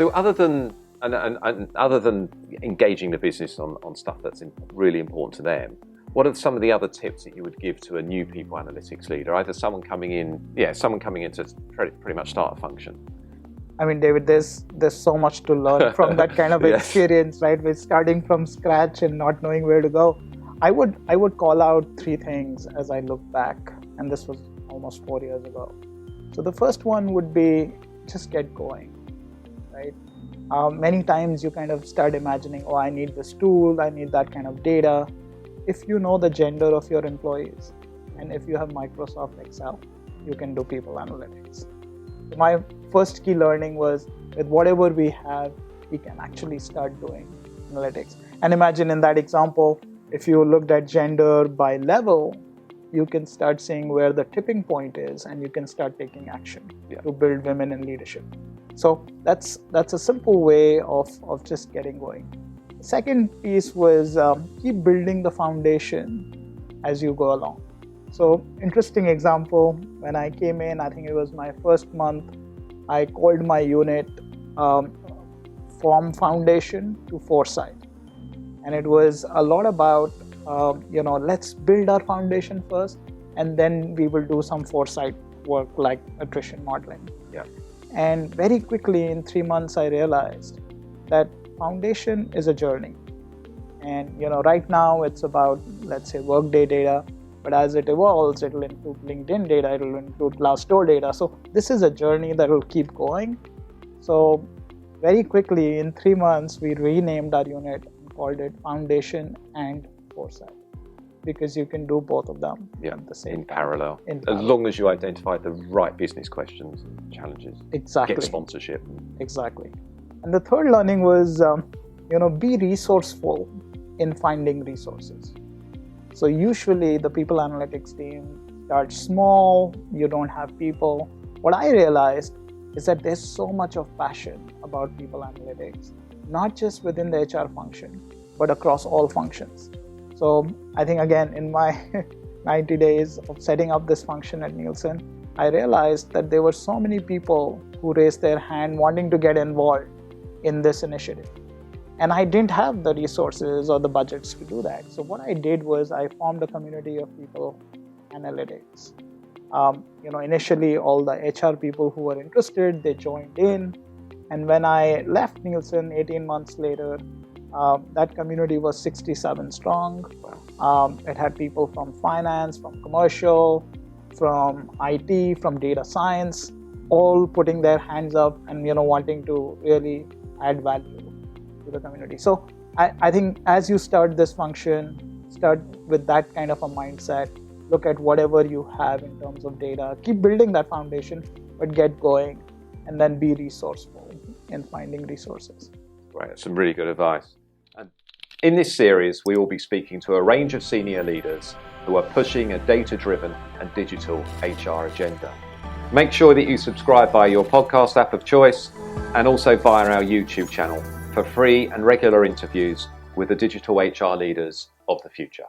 So other than other than engaging the business on stuff that's really important to them, what are some of the other tips that you would give to a new people analytics leader? Either someone coming in to pretty much start a function. I mean, David, there's so much to learn from that kind of Yes. experience, right? With starting from scratch and not knowing where to go. I would call out 3 things as I look back, and this was almost 4 years ago. So the first one would be just get going, right? Many times you kind of start imagining, oh, I need this tool, I need that kind of data. If you know the gender of your employees, and if you have Microsoft Excel, you can do people analytics. My first key learning was, with whatever we have, we can actually start doing analytics. And imagine in that example, if you looked at gender by level, you can start seeing where the tipping point is, and you can start taking action to build women in leadership. So that's a simple way of just getting going. The second piece was keep building the foundation as you go along. So interesting example, when I came in, I think it was my first month, I called my unit from foundation to foresight. And it was a lot about, let's build our foundation first, and then we will do some foresight work like attrition modeling. Yeah. And very quickly, in 3 months, I realized that foundation is a journey. And right now it's about, let's say, Workday data, but as it evolves, it'll include LinkedIn data, it'll include Glassdoor data. So this is a journey that will keep going. So very quickly, in 3 months, we renamed our unit and called it Foundation and Foresight, because you can do both of them at the same time. Parallel. As long as you identify the right business questions and challenges. Exactly. Get sponsorship. Exactly. And the third learning was, be resourceful in finding resources. So usually the people analytics team starts small, you don't have people. What I realized is that there's so much of passion about people analytics, not just within the HR function, but across all functions. So I think, again, in my 90 days of setting up this function at Nielsen, I realized that there were so many people who raised their hand wanting to get involved in this initiative. And I didn't have the resources or the budgets to do that. So what I did was I formed a community of people analytics. Initially all the HR people who were interested, they joined in. And when I left Nielsen 18 months later, that community was 67 strong. It had people from finance, from commercial, from IT, from data science, all putting their hands up and wanting to really add value to the community. So I think as you start this function, start with that kind of a mindset. Look at whatever you have in terms of data. Keep building that foundation, but get going, and then be resourceful in finding resources. Right, that's some really good advice. And in this series, we will be speaking to a range of senior leaders who are pushing a data-driven and digital HR agenda. Make sure that you subscribe via your podcast app of choice, and also via our YouTube channel for free and regular interviews with the digital HR leaders of the future.